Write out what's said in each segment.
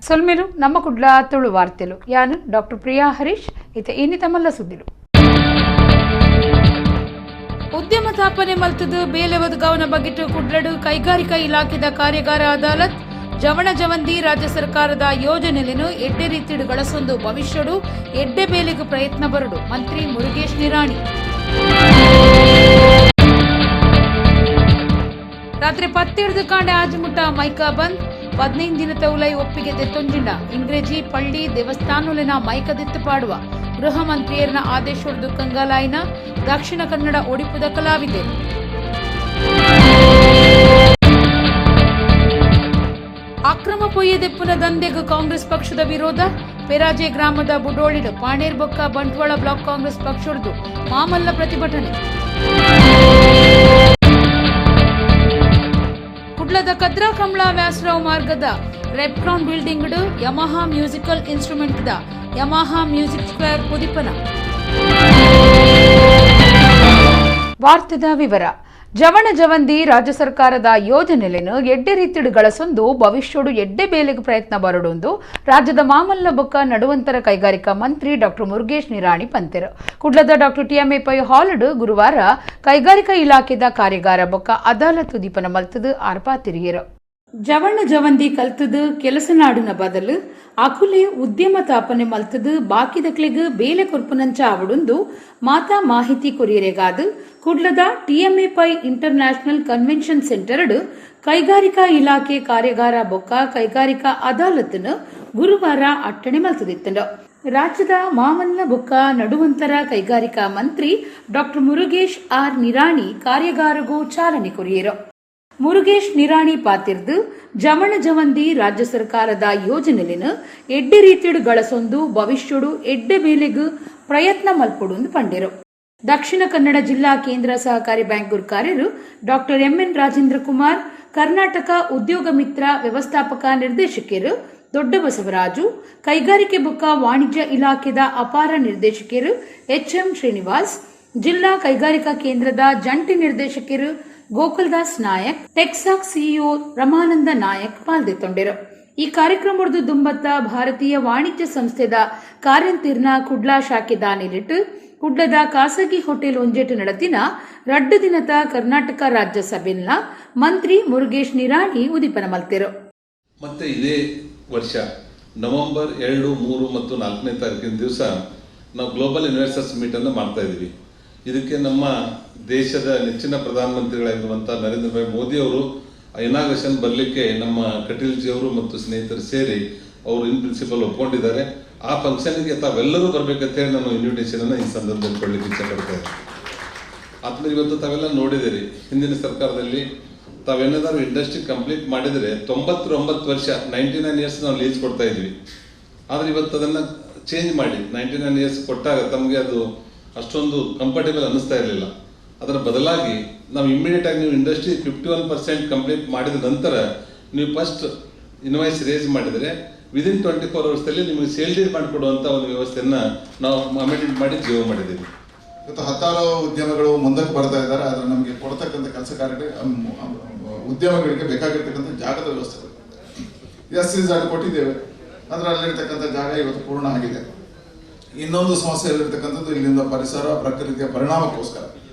ಸೊಲ್ಮೆರು ನಮ್ಮಕುಡ್ಲ ತುಳು ವಾರ್ತೆಲು ಯಾನು ಡಾಕ್ಟರ್ ಪ್ರಿಯಾ ಹರೀಶ್ ಇತ ಇನ್ನಿತ ಮಲ್ಲ ಸುದ್ದಿಲು ಉದ್ಯಮ ಸ್ಥಾಪನೆ ಮಲ್ತದು ಬೇಲೆ ಒದಗಾವನ ಬಗೆಟ್ ಕುಡ್ಲಡು ಕೈಗಾರಿಕಾ ಇಲಾಖೆದ ಕಾರ್ಯಾಗಾರ ಅದಾಲತ್ ಜವಣ ಜವಂದಿ ರಾಜ್ಯ ಸರ್ಕಾರದ ಯೋಜನೆಲೆನು ಎಡ್ಡೆ ರೀತಿಡು ಗಳಸೊಂದು ಭವಿಷ್ಯಡು ಎಡ್ಡೆ ಬೇಲೆಗೂ ಪ್ರಯತ್ನ ಬರಡು ಮಂತ್ರಿ ಮುರುಗೇಶ್ ನಿರಾಣಿ ರಾತ್ರಿ 17 ಕಾಂಡೆ ಆಜುಮುಟ್ಟ ಮೈಕಾ ಬಂದ್ 15 ದಿನ ತೌಲೈ ಒಪ್ಪಿಗೆ ತೆತ್ತೊಂಜಿಂಡ ಇಂಗ್ರೇಜಿ ಪಳ್ಳಿ ದೇವಸ್ಥಾನುಲಿನ ಮೈಕ ದಿತ್ತು ಪಾಡುವ ಗೃಹ ಮಂತ್ರಿಯರ್ನ ಆದೇಶೊಡ್ದು ಕಂಗಾಲಾಯಿನ ದಕ್ಷಿಣ ಕನ್ನಡ ಒಡಿಪುದ ಕಲಾವಿದರು ಅಕ್ರಮ ಪೊಯ್ಯದೆಪ್ಪುನ ದಂಧೆಗೂ ಕಾಂಗ್ರೆಸ್ ಪಕ್ಷದ ವಿರೋಧ ಪೆರಾಜೆ ಗ್ರಾಮದ ಬುಡೋಳಿಡು ಪಾಣೇರ್ ಬೊಕ್ಕ ಬಂಟ್ವಾಳ ಬ್ಲಾಕ್ ಕಾಂಗ್ರೆಸ್ ಪಕ್ಷೊಡ್ದು ಮಾಮಲ್ಲ ಪ್ರತಿಭಟನೆ ಕುಡ್ಲದ ಕದ್ರಾ ಕಮಲಾ ವ್ಯಾಸರಾವ್ ಮಾರ್ಗದ Repcon building Yamaha musical instrument ದ ಯಮಹಾ ಮ್ಯೂಸಿಕ್ ಸ್ಕ್ವೇರ್ ಕುದಿಪನ ವಾರ್ತೆದ ವಿವರ ಜವಣ ಜವಂದಿ ರಾಜ್ಯ ಸರ್ಕಾರದ ಯೋಜನೆಲೆನು ಎಡ್ಡೆ ರೀತಿಡು ಗಳಸೊಂದು ಭವಿಷ್ಯಡು ಎಡ್ಡೆ ಬೇಲೆಗೆ ಪ್ರಯತ್ನ ಬರಡೊಂದು ರಾಜ್ಯದ ಮಾಮಲ್ಲ ಬೊಕ್ಕ ನಡುವಂತರ ಕೈಗಾರಿಕಾ ಮಂತ್ರಿ ಡಾಕ್ಟರ್ ಮುರುಗೇಶ್ ನಿರಾಣಿ ಪಂತೆರು ಕುಡ್ಲದ ಡಾಕ್ಟರ್ ಟಿಎಂಎ ಪೈ ಹಾಲಡು ಗುರುವಾರ ಕೈಗಾರಿಕಾ ಇಲಾಖೆದ ಕಾರ್ಯಾಗಾರ ಬೊಕ್ಕ ಅದಾಲತ್ ದೀಪನ ಮಲ್ತದು ಆರ್ಪಾ ತಿರಿಯರು ಜವಣ ಜವಂದಿ ಕಲ್ತದು ಕೆಲಸ ನಾಡಿನ ಬದಲು ಅಕುಲೆ ಉದ್ಯಮ ಸ್ಥಾಪನೆ ಮಲ್ತದು ಬಾಕಿದಕ್ಲೆಗ್ ಬೇಲೆ ಕೊರ್ಪುನಂಚ ಅವಡುಂದು ಮಾತಾ ಮಾಹಿತಿ ಕೊರಿಯರೆಗಾದು ಕುಡ್ಲದ TMA Pai international convention centre ಕೈಗಾರಿಕಾ ಇಲಾಖೆ ಕಾರ್ಯಾಗಾರ ಬೊಕ್ಕ ಕೈಗಾರಿಕಾ ಅದಾಲತ್ನ ಗುರುವಾರ ಅಟ್ಟಣೆ ಮಲ್ತದಿತ್ತಂಡ ರಾಜ್ಯದ ಮಾಮಲ್ಲ ಬೊಕ್ಕ ನಡುವಂತರ ಕೈಗಾರಿಕಾ ಮಂತ್ರಿ ಡಾಕ್ಟರ್ ಮುರುಗೇಶ್ ಆರ್ ನಿರಾಣಿ ಕಾರ್ಯಾಗಾರಗೂ ಚಾಲನೆ ಕೊರಿಯರು ಮುರುಗೇಶ್ ನಿರಾಣಿ ಪಾತಿರ್ದು ಜವಣ ಜವಂದಿ ರಾಜ್ಯ ಸರ್ಕಾರದ ಯೋಜನೆಲಿನ ಎಡ್ಡೆ ರೀತಿಡು ಗಳಸೊಂದು ಭವಿಷ್ಯಡು ಎಡ್ಡೆ ಬೇಲೆಗೂ ಪ್ರಯತ್ನ ಮಲ್ಪೊಡು ಪಂಡಿರು ದಕ್ಷಿಣ ಕನ್ನಡ ಜಿಲ್ಲಾ ಕೇಂದ್ರ ಸಹಕಾರಿ ಬ್ಯಾಂಕ್ ಗುರ್ಕಾರ್ಯರು ಡಾಕ್ಟರ್ ಎಂಎನ್ ರಾಜೇಂದ್ರ ಕುಮಾರ್ ಕರ್ನಾಟಕ ಉದ್ಯೋಗ ಮಿತ್ರ ವ್ಯವಸ್ಥಾಪಕ ನಿರ್ದೇಶಕರು ದೊಡ್ಡ ಬಸವರಾಜು ಕೈಗಾರಿಕೆ ಬೊಕ್ಕ ವಾಣಿಜ್ಯ ಇಲಾಖೆದ ಅಪಾರ ನಿರ್ದೇಶಕರು ಎಚ್ಎಂ ಶ್ರೀನಿವಾಸ್ ಜಿಲ್ಲಾ ಕೈಗಾರಿಕಾ ಕೇಂದ್ರದ ಜಂಟಿ ನಿರ್ದೇಶಕರು ಗೋಕುಲ್ದಾಸ್ ನಾಯಕ್ ಟೆಕ್ಸಾಕ್ ಸಿಇಒ ರಮಾನಂದ ನಾಯಕ್ ಪಾಲ್ಗೊಂಡಿರು ಈ ಕಾರ್ಯಕ್ರಮದ ದುಂಬತ್ತ ಭಾರತೀಯ ವಾಣಿಜ್ಯ ಸಂಸ್ಥೆದ ಕಾರ್ಯಂತಿರ್ನ ಕುಡ್ಲಾ ಶಾಖೆ ದಾನಿಲಿಟ್ಟು ಕುಡ್ಲದ ಖಾಸಗಿ ಹೋಟೆಲ್ ಒಂಜೆಟ್ ನಡತಿನ 2 ದಿನದ ಕರ್ನಾಟಕ ರಾಜ್ಯ ಸಭೆಲ್ನ ಮಂತ್ರಿ ಮುರುಗೇಶ್ ನಿರಾಣಿ ಉದಿಪನ ಮಲ್ತಿರು ಮತ್ತೆ ಇದೇ ವರ್ಷ ನವೆಂಬರ್ 2, 3 ಮತ್ತು 4ನೇ ತಾರೀಕಿನ ದಿವಸ ನಾವು ಗ್ಲೋಬಲ್ ಇನ್ವೆಸ್ಟರ್ಸ್ ಮೀಟ್ ಅನ್ನು ಮಾಡ್ತಾ ಇದ್ದೀವಿ. ಇದಕ್ಕೆ ನಮ್ಮ ದೇಶದ ನೆಚ್ಚಿನ ಪ್ರಧಾನಮಂತ್ರಿಗಳಾಗಿರುವಂಥ ನರೇಂದ್ರ ಭಾಯಿ ಮೋದಿ ಅವರು ಇನಾಗ್ರೇಷನ್ ಬರಲಿಕ್ಕೆ ನಮ್ಮ ಕಟೀಲ್ಜಿ ಅವರು ಮತ್ತು ಸ್ನೇಹಿತರು ಸೇರಿ ಅವರು ಇನ್ ಪ್ರಿನ್ಸಿಪಲ್ ಒಪ್ಕೊಂಡಿದ್ದಾರೆ. ಆ ಫಂಕ್ಷನ್ಗೆ ತಾವೆಲ್ಲರೂ ಬರಬೇಕಂತೇಳಿ ನಾನು ಇನ್ವಿಟೇಷನ್ ಅನ್ನು ಈ ಸಂದರ್ಭದಲ್ಲಿ ಕೊಡಲಿಕ್ಕೆ ಇಚ್ಛೆ ಪಡ್ತಾ ಇದ್ದೀನಿ. ಆದ್ಮೇಲೆ ಇವತ್ತು ತಾವೆಲ್ಲ ನೋಡಿದಿರಿ, ಹಿಂದಿನ ಸರ್ಕಾರದಲ್ಲಿ ತಾವೇನಾದರೂ ಇಂಡಸ್ಟ್ರಿ ಕಂಪ್ಲೀಟ್ ಮಾಡಿದರೆ 99 ವರ್ಷ 99 ಇಯರ್ಸ್ ನಾವು ಲೀಸ್ ಕೊಡ್ತಾ ಇದ್ವಿ. ಆದರೆ ಇವತ್ತು ಅದನ್ನು ಚೇಂಜ್ ಮಾಡಿ 99 ಇಯರ್ಸ್ ಕೊಟ್ಟಾಗ ತಮಗೆ ಅದು ಅಷ್ಟೊಂದು ಕಂಫರ್ಟೇಬಲ್ ಅನ್ನಿಸ್ತಾ ಇರಲಿಲ್ಲ. ಅದರ ಬದಲಾಗಿ ನಾವು ಇಮ್ಮಿಡಿಯೇಟ್ ಆಗಿ ನೀವು ಇಂಡಸ್ಟ್ರಿ 51% ಕಂಪ್ಲೀಟ್ ಮಾಡಿದ ನಂತರ ನೀವು ಫಸ್ಟ್ ಇನ್ವಾಯ್ಸ್ ರೇಸ್ ಮಾಡಿದರೆ ವಿದಿನ್ 24 ಅವರ್ಸ್ದಲ್ಲಿ ನಿಮಗೆ ಸೇಲ್ ಡೀಡ್ ಮಾಡಿಕೊಡುವಂಥ ಒಂದು ವ್ಯವಸ್ಥೆಯನ್ನು ನಾವು ಅಮೆಂಡ್ಮೆಂಟ್ ಮಾಡಿ ಜೀವ ಮಾಡಿದ್ದೀವಿ. ಇವತ್ತು 10 ಉದ್ಯಮಗಳು ಮುಂದಕ್ಕೆ ಬರ್ತಾ ಇದ್ದಾರೆ. ಆದರೆ ನಮಗೆ ಕೊಡ್ತಕ್ಕಂಥ ಕೆಲಸ ಕಾರ್ಯಗಳಿಗೆ ಉದ್ಯಮಗಳಿಗೆ ಬೇಕಾಗಿರ್ತಕ್ಕಂಥ ಜಾಗದ ವ್ಯವಸ್ಥೆ SEZ ಕೊಟ್ಟಿದ್ದೇವೆ. ಅದರಲ್ಲಿರ್ತಕ್ಕಂಥ ಜಾಗ ಇವತ್ತು ಪೂರ್ಣ ಆಗಿದೆ. ಇನ್ನೊಂದು ಸಮಸ್ಯೆ ಇಲ್ಲಿರ್ತಕ್ಕಂಥದ್ದು ಇಲ್ಲಿಂದ ಪರಿಸರ ಪ್ರಕೃತಿಯ ಪರಿಣಾಮಕ್ಕೋಸ್ಕರ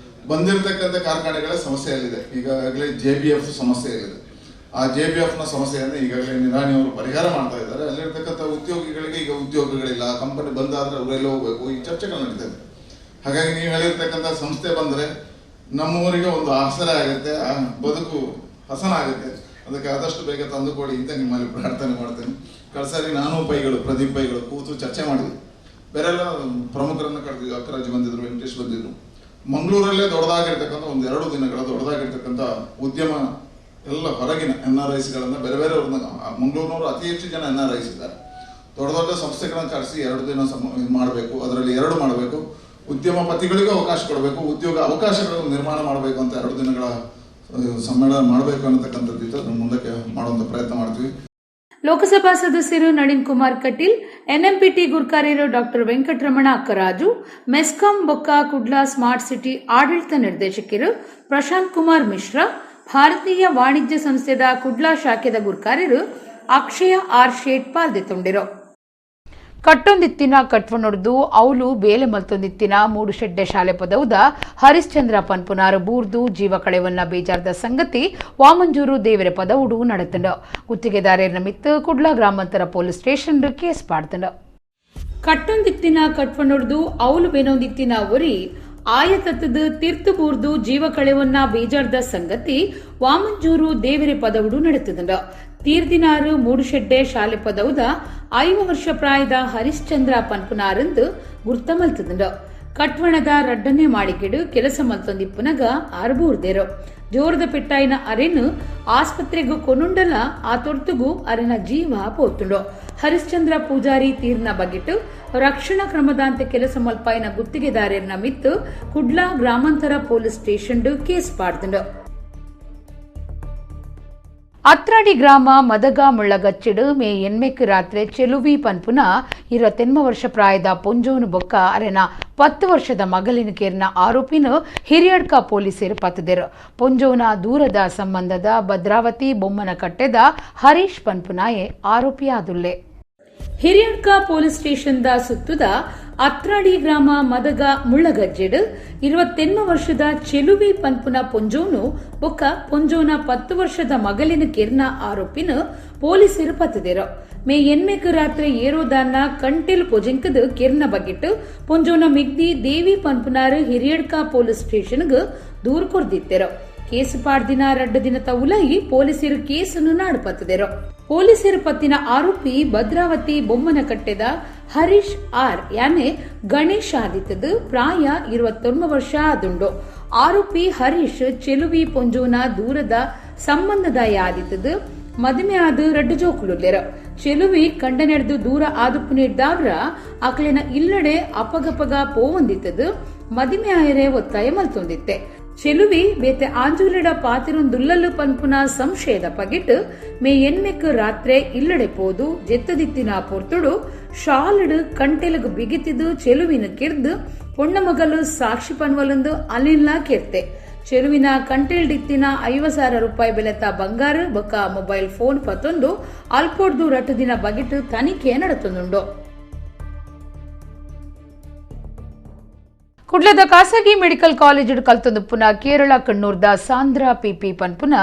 ಬಂದಿರತಕ್ಕಂಥ ಕಾರ್ಖಾನೆಗಳ ಸಮಸ್ಯೆಯಲ್ಲಿದೆ. ಈಗಾಗಲೇ JBF ಸಮಸ್ಯೆಯಲ್ಲಿದೆ. ಆ JBFನ ಸಮಸ್ಯೆಯನ್ನು ಈಗಾಗಲೇ ನಿರಾಣಿ ಅವರು ಪರಿಹಾರ ಮಾಡ್ತಾ ಇದ್ದಾರೆ. ಅಲ್ಲಿರ್ತಕ್ಕಂಥ ಉದ್ಯೋಗಿಗಳಿಗೆ ಈಗ ಉದ್ಯೋಗಗಳಿಲ್ಲ, ಕಂಪನಿ ಬಂದಾದರೆ ಅವರೆಲ್ಲ ಹೋಗಬೇಕು, ಈ ಚರ್ಚೆಗಳು ನಡೀತದೆ. ಹಾಗಾಗಿ ನೀವು ಹೇಳಿರ್ತಕ್ಕಂಥ ಸಂಸ್ಥೆ ಬಂದರೆ ನಮ್ಮೂರಿಗೆ ಒಂದು ಆಸರೆ ಆಗುತ್ತೆ, ಬದುಕು ಹಸನ ಆಗುತ್ತೆ. ಅದಕ್ಕೆ ಆದಷ್ಟು ಬೇಗ ತಂದುಕೊಡಿ ಅಂತ ನಿಮ್ಮಲ್ಲಿ ಪ್ರಾರ್ಥನೆ ಮಾಡ್ತೇನೆ. ಕಳ್ಸರಿ ನಾನು ಪ್ರದೀಪ್ ಪೈಗಳು ಕೂತು ಚರ್ಚೆ ಮಾಡಿದ್ವಿ. ಬೇರೆಲ್ಲ ಪ್ರಮುಖರನ್ನು ಕರೆದಿದ್ವಿ. ಅಕ್ಕರಾಜ್ ಬಂದಿದ್ರು, ವೆಂಕಟೇಶ್ ಬಂದಿದ್ರು. ಮಂಗಳೂರಲ್ಲೇ ದೊಡ್ಡದಾಗಿರ್ತಕ್ಕಂಥ 2 ದಿನಗಳ ದೊಡ್ಡದಾಗಿರ್ತಕ್ಕಂಥ ಉದ್ಯಮ ಎಲ್ಲ ಹೊರಗಿನ NRIsಗಳನ್ನು ಬೇರೆ ಬೇರೆಯವ್ರನ್ನ ಮಂಗಳೂರಿನವರು ಅತಿ ಹೆಚ್ಚು ಜನ NRIs ಇದ್ದಾರೆ. ದೊಡ್ಡ ಸಂಸ್ಥೆಗಳನ್ನು ಕರೆಸಿ 2 ದಿನ ಮಾಡಬೇಕು. ಅದರಲ್ಲಿ 2 ಮಾಡಬೇಕು. ಉದ್ಯಮಪತಿಗಳಿಗೂ ಅವಕಾಶ ಕೊಡಬೇಕು, ಉದ್ಯೋಗ ಅವಕಾಶಗಳನ್ನು ನಿರ್ಮಾಣ ಮಾಡಬೇಕು ಅಂತ 2 ದಿನಗಳ ಸಮ್ಮೇಳನ ಮಾಡಬೇಕು ಅನ್ನತಕ್ಕಂಥದ್ದು ಮುಂದಕ್ಕೆ ಮಾಡುವಂಥ ಪ್ರಯತ್ನ ಮಾಡ್ತೀವಿ. ಲೋಕಸಭಾ ಸದಸ್ಯರು ನಳಿನ್ ಕುಮಾರ್ ಕಟೀಲ್, NMPT ಗುರ್ಕಾರ್ಯರು ಡಾಕ್ಟರ್ ವೆಂಕಟರಮಣ ಅಕ್ಕರಾಜು, ಮೆಸ್ಕಾಂ ಬೊಕ್ಕ ಕುಡ್ಲಾ ಸ್ಮಾರ್ಟ್ ಸಿಟಿ ಆಡಳಿತ ನಿರ್ದೇಶಕರು ಪ್ರಶಾಂತ್ ಕುಮಾರ್ ಮಿಶ್ರಾ, ಭಾರತೀಯ ವಾಣಿಜ್ಯ ಸಂಸ್ಥೆದ ಕುಡ್ಲಾ ಶಾಖೆದ ಗುರ್ಕಾರ್ಯರು ಅಕ್ಷಯ ಆರ್ ಶೇಟ್ ಪಾಲ್ದೆತ್ತೊಂಡಿರು. ಕಟ್ಟೊಂದಿತ್ತಿನ ಕಟ್ವನೊಡ್ದು ಅವಲು ಬೇಲೆ ಮಲ್ತೊಂದಿತ್ತಿನ ಮೂಡು ಶೆಡ್ಡೆ ಶಾಲೆ ಪದೌದ ಹರಿಶ್ಚಂದ್ರ ಪನ್ಪುನಾರು ಬೂರ್ದು ಜೀವ ಕಳೆವನ್ನ ಬೇಜಾರ್ದ ಸಂಗತಿ ವಾಮಂಜೂರು ದೇವರ ಪದವುಡು ನಡೆತಂಡ. ಗುತ್ತಿಗೆದಾರರ ಮಿತ್ತು ಕುಡ್ಲಾ ಗ್ರಾಮಾಂತರ ಪೊಲೀಸ್ ಸ್ಟೇಷನ್ ಕೇಸ್ ಪಾಡ್ತಂಡ. ಕಟ್ಟೊಂದಿತ್ತಿನ ಕಟ್ವನೊಡ್ದು ಅವಲು ಬೇನೊಂದಿತ್ತಿನ ಒರಿ ಆಯತತ್ತದ ತೀರ್ತು ಬೂರ್ದು ಜೀವ ಕಳೆವನ್ನ ಬೇಜಾರ್ದ ಸಂಗತಿ ವಾಮಂಜೂರು ದೇವರೆ ಪದವುಡು ನಡೆತದಂಡ. ತೀರ್ದಿನಾರು ಮೂಡುಶೆಡ್ಡೆ ಶಾಲೆ ಪದೌದ 5 ವರ್ಷ ಪ್ರಾಯದ ಹರಿಶ್ಚಂದ್ರ ಪನ್ಪುನಾರಂದು ಗುರ್ತ ಮಲ್ತದಂಡ. ಕಟ್ವಣದ ರಡ್ಡನೆ ಮಾಡಿಕೆಡು ಕೆಲಸ ಮಲ್ತೊಂದಿಪ್ಪುನಗ ಆರ್ಬೂರ್ದೇರು ಜೋರದ ಪೆಟ್ಟಾಯಿನ ಅರೆನು ಆಸ್ಪತ್ರೆಗೂ ಕೊನುಂಡಲ ಆ ತೊರ್ತುಗೂ ಅರೆನ ಜೀವ ಪೋತುಂಡು. ಹರಿಶ್ಚಂದ್ರ ಪೂಜಾರಿ ತೀರ್ನ ಬಗೆಟ್ಟು ರಕ್ಷಣಾ ಕ್ರಮದಾಂತ ಕೆಲಸ ಮಲ್ಪಾಯಿನ ಗುತ್ತಿಗೆದಾರನ ಮಿತ್ತು ಕುಡ್ಲಾ ಗ್ರಾಮಾಂತರ ಪೊಲೀಸ್ ಸ್ಟೇಷನ್ ಕೇಸ್ ಪಾಡ್ತಂಡು. ಅತ್ರಾಡಿ ಗ್ರಾಮ ಮದಗ ಮುಳ್ಳಗಚ್ಚಿಡು ಮೇ ಎನ್ಮೆಕ್ ರಾತ್ರಿ ಚೆಲುವಿ ಪನ್ಪುನ 28 ವರ್ಷ ಪ್ರಾಯದ ಪೊಂಜೋನು ಬೊಕ್ಕ ಅರೆನ 10 ವರ್ಷದ ಮಗಲಿನ ಕೇರ್ನ ಆರೋಪಿನ ಹಿರಿಯಡ್ಕ ಪೊಲೀಸರು ಪತ್ತದರು. ಪೊಂಜೋನ ದೂರದ ಸಂಬಂಧದ ಭದ್ರಾವತಿ ಬೊಮ್ಮನ ಕಟ್ಟೆದ ಹರೀಶ್ ಪನ್ಪುನಾಯೆ ಆರೋಪಿಯಾದುಲ್ಲೆ. ಹಿರಿಯಡ್ಕ ಪೊಲೀಸ್ ಸ್ಟೇಷನ್ದ ಸುತ್ತದ ಅತ್ರಾಡಿ ಗ್ರಾಮ ಮದಗ ಮುಳ್ಳಗಜ್ಜೆಡ್ 28 ವರ್ಷದ ಚೆಲುವಿ ಪನ್ಪುನ ಪೊಂಜೋನು ಬೊಕ್ಕ ಪೊಂಜೋನ 10 ವರ್ಷದ ಮಗಲಿನ ಕೆರ್ನ ಆರೋಪಿನ ಪೊಲೀಸರು ಪತ್ತದೇರು. ಮೇ ಎನ್ಮೆಕ್ ರಾತ್ರಿ ಏರೋದಾನ ಕಂಟೆಲ್ ಪೊಜೆಂಕದ ಕೆರ್ನ ಬಗೆಟ್ ಪೊಂಜೋನ ಮಿಗ್ದಿ ದೇವಿ ಪನ್ಪುನಾರು ಹಿರಿಯಡ್ಕ ಪೊಲೀಸ್ ಸ್ಟೇಷನ್ಗೆ ದೂರು ಕೊರ್ದಿತ್ತೇರು. ಕೇಸು ಪಾಡ್ದಿನ 2 ದಿನ ತವುಲಾಯಿ ಪೊಲೀಸರು ಕೇಸನ್ನು ನಾಡ್ಪತ್ತದೇರು. ಪೊಲೀಸರು ಪತ್ತಿನ ಆರೋಪಿ ಭದ್ರಾವತಿ ಬೊಮ್ಮನ ಕಟ್ಟೆದ ಹರೀಶ್ ಆರ್ ಯಾನೆ ಗಣೇಶ್ ಆದಿತ್ತದು ಪ್ರಾಯ 21 ವರ್ಷ ಆದುಂಡು. ಆರೋಪಿ ಹರೀಶ್ ಚೆಲುವಿ ಪೊಂಜೋನ ದೂರದ ಸಂಬಂಧದ ಆದಿತ್ತದು ಮದುವೆ ಆದ 2 ಜೋಕುಳುಲ್ಲೇರು. ಚೆಲುವಿ ಕಂಡ ನಡೆದು ದೂರ ಆದುಪ್ಪು ನೀಡ್ದಾವ್ರ ಆಕಳಿನ ಇಲ್ಲಡೆ ಅಪಗಪಗ ಪೋವಂದಿತ್ತದು ಮದುವೆ ಆಯರೆ ಒತ್ತಾಯ ಮಲ್ತೊಂದಿತ್ತೆ. ಚೆಲುವಿ ಬೇತೆ ಆಂಜೂಲಿಡ ಪಾತಿರೊಂದುಲ್ಲಲು ಪನ್ಪುನ ಸಂಶಯದ ಪಗಿಟ್ಟು ಮೇ ಎನ್ಮೆಕ್ ರಾತ್ರೆ ಇಲ್ಲಡೆ ಪೋದು ಜೆತ್ತದಿತ್ತಿನ ಪೊರ್ತುಡು ಶಾಲಡು ಕಂಟೆಲಗು ಬಿಗಿತಿದು ಚೆಲುವಿನ ಕಿರ್ದು ಪೊಣ್ಣಮಗಲು ಸಾಕ್ಷಿ ಪನ್ವಲೊಂದು ಅಲ್ಲಿಲ್ಲ ಕೆರ್ತೆ. ಚೆಲುವಿನ ಕಂಟೆಲ್ಡಿತ್ತಿನ 50,000 ರೂಪಾಯಿ ಬೆಲೆತ ಬಂಗಾರ ಬೊಕ್ಕ ಮೊಬೈಲ್ ಫೋನ್ ಪತ್ತೊಂದು ಅಲ್ಪೊಡ್ದು 2 ದಿನ ಬಗಿಟ್ಟು ತನಿಖೆ ನಡೆತೊಂದುಂಡು. ಕುಡ್ಲದ ಖಾಸಗಿ ಮೆಡಿಕಲ್ ಕಾಲೇಜ್ ಕಲ್ತೊಂದುಪ್ಪುನ ಕೇರಳ ಕಣ್ಣೂರ್ದ ಸಾಂದ್ರ ಪಿಪಿ ಪನ್ಪುನ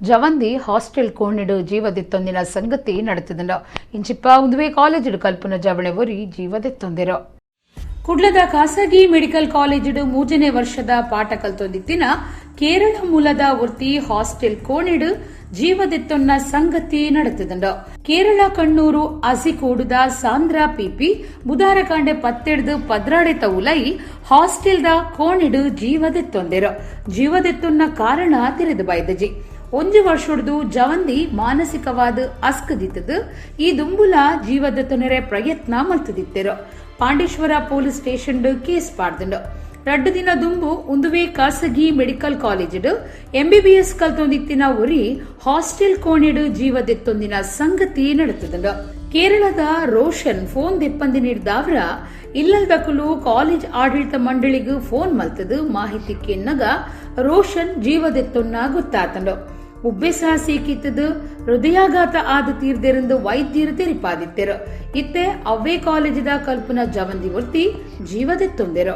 ಜವಂದಿ ಹಾಸ್ಟೆಲ್ ಕೋಣಿಡು ಜೀವದೆತ್ತೊಂದಿನ ಸಂಗತಿ ನಡೆತದಂಡ. ಇಂಚಿಪ್ಪ ಉಂದುವೆ ಕಾಲೇಜ್ ಕಲ್ಪುನ ಜವಣೆ ಒರಿ ಜೀವದೆತ್ತೊಂದಿರೋ. ಕುಡ್ಲದ ಖಾಸಗಿ ಮೆಡಿಕಲ್ ಕಾಲೇಜ್ 3ನೇ ವರ್ಷದ ಪಾಠ ಕಲ್ತೊಂದಿತ್ತಿನ ಕೇರಳ ಮೂಲದ ಒರ್ತಿ ಹಾಸ್ಟೆಲ್ ಕೋಣಿಡು ಜೀವದೆತ್ತೊನ್ನ ಸಂಗತಿ ನಡೆತದಂಡ. ಕೇರಳ ಕಣ್ಣೂರು ಅಸಿಕೂಡುದ ಸಾಂದ್ರ ಪಿಪಿ ಬುಧಾರ ಕಾಂಡೆ 17 ಪದ್ರಾಡೆ ತವುಲೈ ಹಾಸ್ಟೆಲ್ದ ಕೋಣಿಡು ಜೀವದೆತ್ತೊಂದೆರು. ಜೀವದೆತ್ತೊನ್ನ ಕಾರಣ ತಿರೆದು ಬೈದಜಿ 1 ವರ್ಷೊಡ್ದು ಜವಂದಿ ಮಾನಸಿಕವಾದ ಅಸ್ಕದಿತ್ತದು ಈ ದುಂಬುಲ ಜೀವದೆತ್ತೊನರೆ ಪ್ರಯತ್ನ ಮಲ್ತದಿತ್ತೆರು. ಪಾಂಡೇಶ್ವರ ಪೊಲೀಸ್ ಸ್ಟೇಷನ್ ಕೇಸ್ ಪಾಡ್ದಂಡು. 2 ದಿನ ದುಂಬು ಉಂದುವೆ ಖಾಸಗಿ ಮೆಡಿಕಲ್ ಕಾಲೇಜ್ MBBS ಕಲ್ತೊಂದಿತ್ತಿನ ಒರಿ ಹಾಸ್ಟೆಲ್ ಕೋಣಿಡು ಜೀವದೆತ್ತೊಂದಿನ ಸಂಗತಿ ನಡೆತದಂಡು. ಕೇರಳದ ರೋಷನ್ ಫೋನ್ ದೆಪ್ಪಂದಿ ನೀಡಿದಾವ್ರ ಇಲ್ಲದಕಲು ಕಾಲೇಜ್ ಆಡಳಿತ ಮಂಡಳಿಗೂ ಫೋನ್ ಮಲ್ತದು ಮಾಹಿತಿ ಕೆನ್ನಗ ರೋಷನ್ ಜೀವದೆತ್ತೊನ್ನ ಗೊತ್ತಾತಂಡು. ಉಬ್ಬೆಸ ಸೀಕಿತ್ತದು ಹೃದಯಾಘಾತ ಆದ ತೀರ್ದೆರೆಂದು ವೈದ್ಯರು ತೆರಿಪಾದಿತ್ತೆರು. ಇತ್ತೆ ಅವ್ವೇ ಕಾಲೇಜಿದ ಕಲ್ಪನ ಜವಂದಿ ಒರ್ತಿ ಜೀವದೆತ್ತೊಂದೆರು.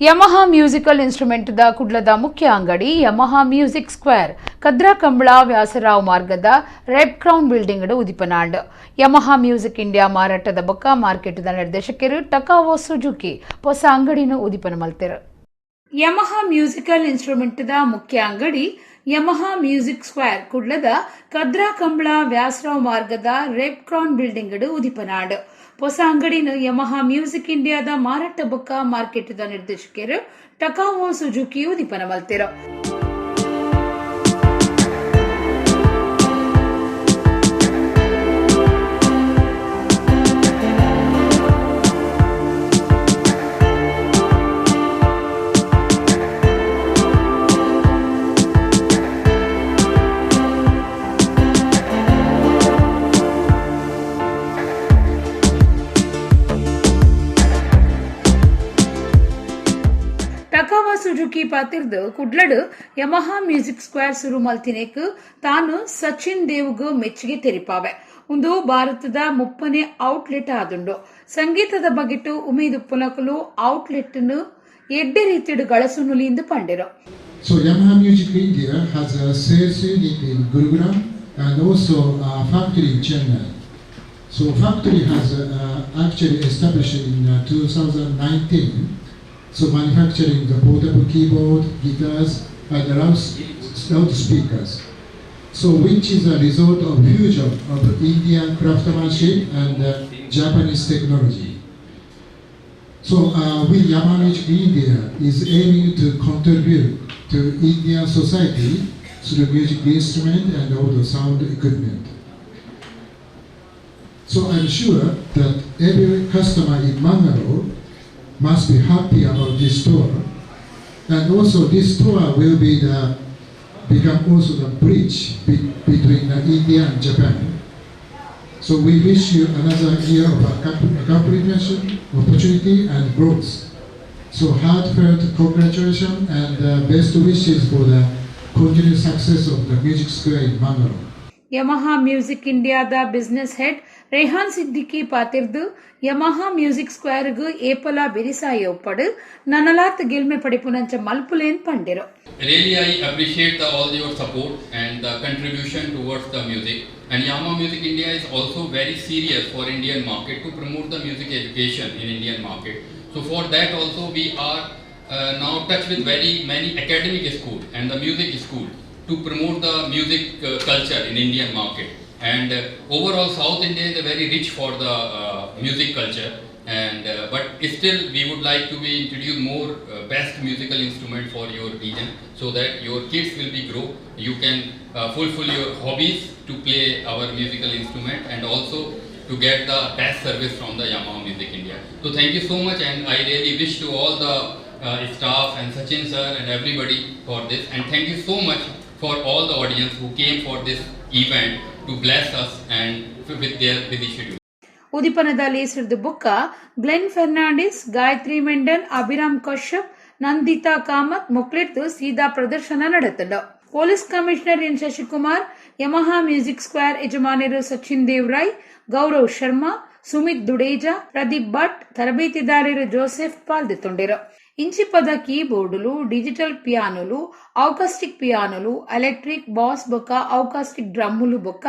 ಯಮಹಾ ಮ್ಯೂಸಿಕಲ್ ಇನ್ಸ್ಟ್ರುಮೆಂಟ್ ದ ಕುಡ್ಲದ ಮುಖ್ಯ ಅಂಗಡಿ Yamaha music square Kadri Kambla Vyasarao ಮಾರ್ಗದ ರೆಡ್ ಕ್ರೌನ್ ಬಿಲ್ಡಿಂಗ್ ಉದಿಪನಾಂಡ್. ಯಮಹಾ ಮ್ಯೂಸಿಕ್ ಇಂಡಿಯಾ ಮಾರಾಟದ ಬೊಕ್ಕ ಮಾರ್ಕೆಟ್ದ ನಿರ್ದೇಶಕರು ಟಕಾವೋ ಸುಜುಕಿ ಹೊಸ ಅಂಗಡಿನ ಉದಿಪನ ಮಲ್ತೆರು. ಯಮಹಾ ಮ್ಯೂಸಿಕಲ್ ಇನ್ಸ್ಟ್ರುಮೆಂಟ್ ದ ಮುಖ್ಯ ಅಂಗಡಿ ಯಮಹಾ ಮ್ಯೂಸಿಕ್ ಸ್ಕ್ವೇರ್ ಕುಡ್ಲದ ಕದ್ರಾ ಕಂಬಳ ವ್ಯಾಸರಾವ್ ಮಾರ್ಗದ ರೆಡ್ ಕ್ರೌನ್ ಬಿಲ್ಡಿಂಗ್ ಉದಿಪನಾಂಡ್. ಹೊಸ ಅಂಗಡಿನ ಯಮಹಾ ಮ್ಯೂಸಿಕ್ ಇಂಡಿಯಾದ ಮಾರಾಟ ಬೊಕ್ಕ ಮಾರ್ಕೆಟ್ದ ನಿರ್ದೇಶಕರು ಟಕಾವೋ ಸುಜುಕಿ ಉದಿಪನ ಮಲ್ತೆರು. ಕಿ ಪಾತಿರ್ದು ಕುಡ್ಲಡ್ ಯಮಹಾ ಮ್ಯೂಸಿಕ್ ಸ್ಕ್ವೇರ್ ಸುರು ಮಲ್ತಿನೇಕ್ ತಾನು ಸಚಿನ್ ದೇವ್ಗ್ ಮೆಚ್ಚುಗೆ ತೆರಿಪಾವೆ. ಒಂದು ಭಾರತದ 30ನೇ ಔಟ್ಲೆಟ್ ಆದುಂಡು. ಸಂಗೀತದ ಬಗೆಟ್ಟು ಉಮೇದು ಪುನಕಲು ಔಟ್ಲೆಟ್ ಎಡ್ಡೆ ರೀತಿಯ ಗಳಸುನುಲಿಂದ ಪಂಡಿರೋ. So Yamaha Music India has a sales unit in Gurugram and also a factory in Chennai. So factory has actually established in 2019. So manufacturing the portable keyboard, guitars and loudspeakers. So which is a result of fusion of Indian craftsmanship and Japanese technology. So we Yamaha Music India is aiming to contribute to Indian society through music instrument and all the sound equipment. So I'm sure that every customer in Mangalore must be happy about this store, and also this store will be become also the bridge between India and Japan. So we wish you another year of accomplishment, opportunity and growth. So heartfelt congratulations and best wishes for the continued success of the Music Square in Mangalore. Yamaha music ಇಂಡಿಯಾದ business head Rehan Siddiqui ಪಾತಿರ್ದು Yamaha music ಸ್ಕ್ವೇರ್ಗ್ ಏಪಲ ಬಿರಿಸಾಯಿ ಒಪ್ಪಡು ನನಲಾತ್ ಗೆಲ್ಮೆ ಪಡಿಪುನಂಚ ಮಲ್ಪುಲೇನ್ ಪಂಡಿರು. Really, I appreciate all your support and the contribution towards the music. And Yamaha Music India is also very serious for Indian market to promote the music education in Indian market. So for that also we are now touch with very many academic schools and the music school to promote the music culture in Indian market. And overall South India is very rich for the music culture. And but still we would like to be introduce more best musical instrument for your region so that your kids will be grow. You can fulfill your hobbies to play our musical instrument and also to get the best service from the Yamaha Music India. So thank you so much, and I really wish to all the staff and Sachin sir and everybody for this, and thank you so much for all the audience who came for this event to bless us and with their busy schedule. ಉದಿಪನದ ಲೇಸರ್ದು ಬುಕ್ಕ Glen Fernandes, Gayathri Mendon, Abhiram Kashyap, Nanditha Kamath ಮೊಕ್ಲಿಟ್ಟು ಸೀದಾ ಪ್ರದರ್ಶನ ನಡೆತದ. Police commissioner N Shashikumar, Yamaha music square ಯಜಮಾನರು ಸಚಿನ್ ದೇವ್ರಾಯ್, ಗೌರವ್ ಶರ್ಮಾ, ಸುಮಿತ್ ದುಡೇಜಾ, ಪ್ರದೀಪ್ ಭಟ್, ತರಬೇತಿದಾರರು Joseph ಪಾಲ್ದೊಂಡಿರು. ಇಂಚಿಪದ ಕೀಬೋರ್ಡುಲು, ಡಿಜಿಟಲ್ ಪಿಯಾನೋಲು, ಔಕಾಸ್ಟಿಕ್ ಪಿಯಾನೋಲು, ಎಲೆಕ್ಟ್ರಿಕ್ ಬಾಸ್ ಬೊಕ್ಕ ಔಕಾಸ್ಟಿಕ್ ಡ್ರಮ್ಮುಲು ಬೊಕ್ಕ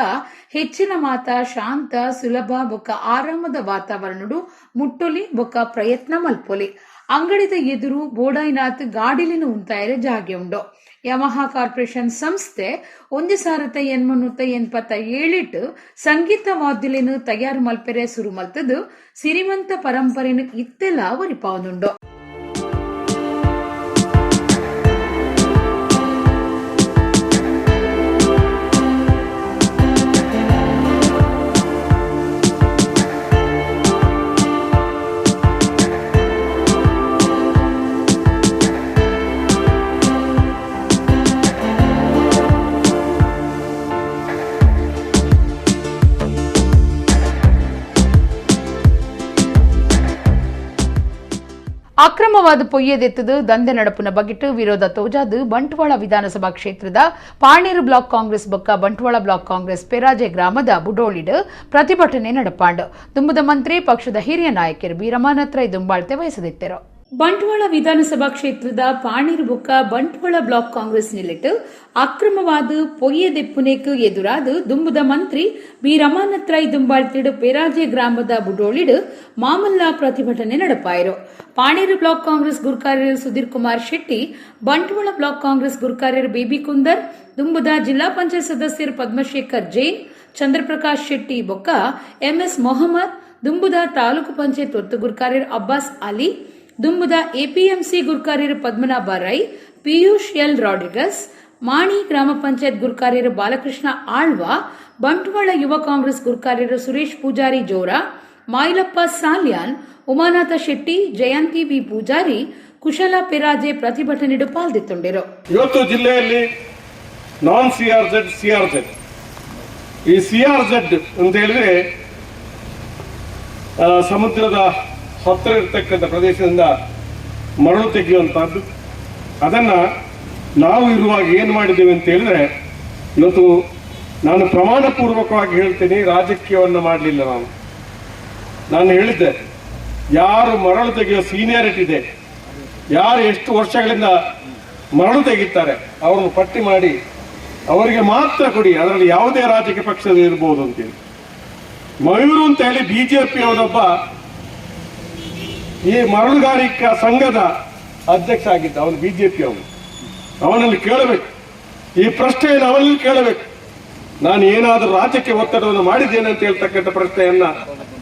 ಹೆಚ್ಚಿನ ಮಾತ ಶಾಂತ ಸುಲಭ ಬೊಕ್ಕ ಆರಾಮದ ವಾತಾವರಣಡು ಮುಟ್ಟೊಲಿ ಬೊಕ್ಕ ಪ್ರಯತ್ನ ಮಲ್ಪೊಲಿ. ಅಂಗಡಿದ ಎದುರು ಬೋಡಾಯಿನಾಥ್ ಗಾಡಿಲಿನ ಉಂತಾಯರೆ ಜಾಗೆ ಉಂಡು. ಯಮಹಾ ಕಾರ್ಪೊರೇಷನ್ ಸಂಸ್ಥೆ 1887 ಸಂಗೀತ ವಾದ್ಯಲಿನ ತಯಾರು ಮಲ್ಪೆರೆ ಸುರು ಮಲ್ತದು ಸಿರಿಮಂತ ಪರಂಪರೆನು ಇತ್ತೆಲ್ಲ ಒರಿಪಾವುದುಂಡು. ಅಕ್ರಮವಾದ ಪೊಯ್ಯದೆತ್ತದು ದಂಧೆ ನಡಪುನ ಬಗೆಟ್ಟು ವಿರೋಧ ತೋಜಾದು ಬಂಟ್ವಾಳ ವಿಧಾನಸಭಾ ಕ್ಷೇತ್ರದ ಪಾಣೇರು ಬ್ಲಾಕ್ ಕಾಂಗ್ರೆಸ್ ಬೊಕ್ಕ ಬಂಟ್ವಾಳ ಬ್ಲಾಕ್ ಕಾಂಗ್ರೆಸ್ ಪೆರಾಜೆ ಗ್ರಾಮದ ಬುಡೋಳಿಡ್ ಪ್ರತಿಭಟನೆ ನಡಪಾಂಡು. ದುಂಬುದ ಮಂತ್ರಿ ಪಕ್ಷದ ಹಿರಿಯ ನಾಯಕರು ಬೀರಮಾನತ್ರೈ ದುಂಬಾಳ್ತೆ ವಹಿಸದಿತ್ತರು. ಬಂಟ್ವಾಳ ವಿಧಾನಸಭಾ ಕ್ಷೇತ್ರದ ಪಾಣೀರು ಬೊಕ್ಕ ಬಂಟ್ವಾಳ ಬ್ಲಾಕ್ ಕಾಂಗ್ರೆಸ್ ನಿಲ್ಲಿಟ್ಟು ಅಕ್ರಮವಾದ ಪೊಯ್ಯದೆಪ್ಪುನೇಕು ಎದುರಾದ ದುಂಬುದ ಮಂತ್ರಿ ಬೀರಮಾನತ್ರೈ ದುಂಬಾಳ್ತಿಡ್ ಪೆರಾಜೆ ಗ್ರಾಮದ ಬುಡೋಳಿಡ್ ಮಾಮಲ್ಲ ಪ್ರತಿಭಟನೆ ನಡಪಾಯಿರು. ಪಾಣೇರು ಬ್ಲಾಕ್ ಕಾಂಗ್ರೆಸ್ ಗುರ್ಕಾರ್ಯರು ಸುಧೀರ್ ಕುಮಾರ್ ಶೆಟ್ಟಿ, ಬಂಟ್ವಾಳ ಬ್ಲಾಕ್ ಕಾಂಗ್ರೆಸ್ ಗುರ್ಕಾರ್ಯರು ಬೇಬಿ ಕುಂದರ್, ದುಂಬುದ ಜಿಲ್ಲಾ ಪಂಚಾಯತ್ ಸದಸ್ಯರು ಪದ್ಮಶೇಖರ್ ಜೈನ್, ಚಂದ್ರಪ್ರಕಾಶ್ ಶೆಟ್ಟಿ ಬೊಕ್ಕ ಎಂಎಸ್ ಮೊಹಮ್ಮದ್, ದುಂಬುದ ತಾಲೂಕು ಪಂಚಾಯತ್ ಒತ್ತು ಗುರ್ಕಾರ್ಯರು ಅಬ್ಬಾಸ್ ಅಲಿ, ದುಂಬುದ ಎಪಿಎಂಸಿ ಗುರ್ಕಾರ್ಯರು ಪದ್ಮನಾಭ ರೈ, ಪಿಯೂಷ್ ಎಲ್ ರಾಡ್ರಿಗಸ್, ಮಾಣಿ ಗ್ರಾಮ ಪಂಚಾಯತ್ ಗುರ್ಕಾರ್ಯರು ಬಾಲಕೃಷ್ಣ ಆಳ್ವಾ, ಬಂಟ್ವಾಳ ಯುವ ಕಾಂಗ್ರೆಸ್ ಗುರ್ಕಾರ್ಯರು ಸುರೇಶ್ ಪೂಜಾರಿ ಜೋರಾ, ಮಾಯಿಲಪ್ಪ ಸಾಲ್ಯಾನ್, ಉಮಾನಾಥ ಶೆಟ್ಟಿ, ಜಯಂತಿ ಬಿ ಪೂಜಾರಿ, ಕುಶಲ ಪೆರಾಜೆ ಪ್ರತಿಭಟನೆಡು ಪಾಲ್ದೊಂಡಿರು. ಇವತ್ತು ಜಿಲ್ಲೆಯಲ್ಲಿ ನಾನ್ ಸಿಆರ್ಜೆಡ್ ಈ ಸಿಆರ್ಜೆಡ್ ಅಂತ ಹೇಳಿದ್ರೆ ಸಮುದ್ರದ ಹತ್ತಿರ ಇರತಕ್ಕಂಥ ಪ್ರದೇಶದಿಂದ ಮರಳು ತೆಗೆಯುವಂತಹದ್ದು, ಅದನ್ನು ನಾವು ಇರುವಾಗ ಏನು ಮಾಡಿದ್ದೇವೆ ಅಂತ ಹೇಳಿದ್ರೆ, ಇವತ್ತು ನಾನು ಪ್ರಮಾಣಪೂರ್ವಕವಾಗಿ ಹೇಳ್ತೀನಿ, ರಾಜಕೀಯವನ್ನು ಮಾಡಲಿಲ್ಲ. ನಾನು ಹೇಳಿದ್ದೆ, ಯಾರು ಮರಳು ತೆಗೆಯೋ ಸೀನಿಯಾರಿಟಿ ಇದೆ, ಯಾರು ಎಷ್ಟು ವರ್ಷಗಳಿಂದ ಮರಳು ತೆಗಿತಾರೆ ಅವ್ರನ್ನು ಪಟ್ಟಿ ಮಾಡಿ ಅವರಿಗೆ ಮಾತ್ರ ಕೊಡಿ, ಅದರಲ್ಲಿ ಯಾವುದೇ ರಾಜಕೀಯ ಪಕ್ಷದ ಇರ್ಬೋದು ಅಂತೇಳಿ. ಮಯೂರು ಅಂತ ಹೇಳಿ ಬಿಜೆಪಿ ಅವನೊಬ್ಬ ಈ ಮರಳುಗಾರಿಕಾ ಸಂಘದ ಅಧ್ಯಕ್ಷ ಆಗಿದ್ದ, ಅವನು ಬಿಜೆಪಿ ಅವನಲ್ಲಿ ಕೇಳಬೇಕು ಈ ಪ್ರಶ್ನೆಯನ್ನು, ಅವನಲ್ಲಿ ಕೇಳಬೇಕು. ನಾನು ಏನಾದರೂ ರಾಜಕೀಯ ಒತ್ತಡವನ್ನು ಮಾಡಿದ್ದೇನೆ ಅಂತ ಹೇಳ್ತಕ್ಕಂಥ ಪ್ರಶ್ನೆಯನ್ನ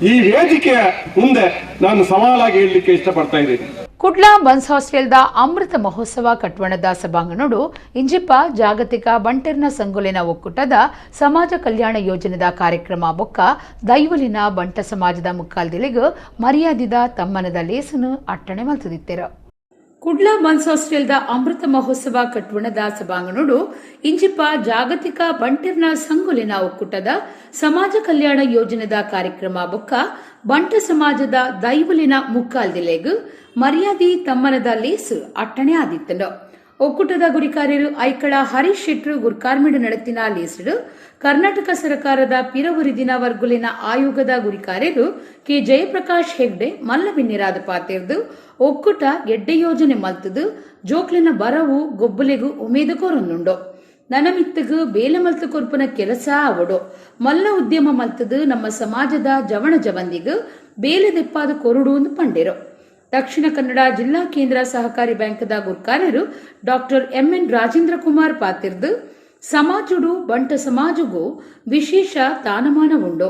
ಈ ವೇದಿಕೆಯ ಮುಂದೆ ನಾನು ಸವಾಲಾಗಿ ಹೇಳಲಿಕ್ಕೆ ಇಷ್ಟಪಡ್ತಾ ಇದ್ದೀನಿ. ಕುಡ್ಲಾ ಬನ್ಸ್ ಹಾಸ್ಟೆಲ್ದ ಅಮೃತ ಮಹೋತ್ಸವ ಕಟ್ವಣದ ಸಭಾಂಗಣಡು ಇಂಜಿಪ್ಪ ಜಾಗತಿಕ ಬಂಟೆರ್ನ ಸಂಗೊಲಿನ ಒಕ್ಕೂಟದ ಸಮಾಜ ಕಲ್ಯಾಣ ಯೋಜನೆದ ಕಾರ್ಯಕ್ರಮ ಬೊಕ್ಕ ದೈವಲಿನ ಬಂಟ ಸಮಾಜದ ಮುಕ್ಕಾಲ್ದಿಳಿಗೆ ಮರ್ಯಾದಿದ ತಮ್ಮನದ ಲೇಸನು ಅಟ್ಟಣೆ ಮಲ್ತದಿತ್ತೆರ. ಕುಡ್ಲಾ ಬನ್ಸ್ ಹಾಸ್ಟೆಲ್ದ ಅಮೃತ ಮಹೋತ್ಸವ ಕಟ್ವಣದ ಸಭಾಂಗಣಡು ಇಂಜಿಪ್ಪ ಜಾಗತಿಕ ಬಂಟೆರ್ನ ಸಂಗೊಲಿನ ಒಕ್ಕೂಟದ ಸಮಾಜ ಕಲ್ಯಾಣ ಯೋಜನೆದ ಕಾರ್ಯಕ್ರಮ ಬೊಕ್ಕ ಬಂಟ ಸಮಾಜದ ದೈವಲಿನ ಮುಕ್ಕಾಲ್ದಿಲೆಗ್ ಮರ್ಯಾದಿ ತಮ್ಮನದ ಲೇಸು ಅಟ್ಟಣೆ ಆದಿತ್ತಂಡು. ಒಕ್ಕೂಟದ ಗುರಿಕಾರ್ಯರು ಐಕಳ ಹರೀಶ್ ಶೆಟ್ರು ಗುರ್ಕಾರ್ಮಿಡು ನಡತಿನ ಲೇಸಿಡು ಕರ್ನಾಟಕ ಸರ್ಕಾರದ ಪಿರವುರಿದಿನ ವರ್ಗುಲಿನ ಆಯೋಗದ ಗುರಿಕಾರ್ಯರು ಕೆ ಜಯಪ್ರಕಾಶ್ ಹೆಗ್ಡೆ ಮಲ್ಲಬಿನ್ನಿರಾದ ಪಾತೆರ್ದು ಒಕ್ಕೂಟ ಎಡ್ಡೆ ಯೋಜನೆ ಮಲ್ತದು ಜೋಕ್ಲಿನ ಬರವು ಗೊಬ್ಬಲೆಗೂ ಉಮೇದು ಕೊರೊಂದುಂಡು. ನನಮಿತ್ತಗು ಬೇಲೆ ಮಲ್ತ ಕೊರ್ಪನ ಕೆಲಸ ಅವಡು ಮಲ್ಲ ಉದ್ಯಮ ಮಲ್ತದು ನಮ್ಮ ಸಮಾಜದ ಜವಣ ಜವಂದಿಗೂ ಬೇಲೆ ದೆಪ್ಪಾದ ಕೊರುಡು ಎಂದು ಪಂಡೇರು. ದಕ್ಷಿಣ ಕನ್ನಡ ಜಿಲ್ಲಾ ಕೇಂದ್ರ ಸಹಕಾರಿ ಬ್ಯಾಂಕ್ದ ಗುರ್ಕಾರ್ಯರು ಡಾಕ್ಟರ್ ಎಂಎನ್ ರಾಜೇಂದ್ರ ಕುಮಾರ್ ಪಾತಿರ್ದು ಸಮಾಜುಡು ಬಂಟ ಸಮಾಜಗೂ ವಿಶೇಷ ತಾನಮಾನ ಉಂಡು.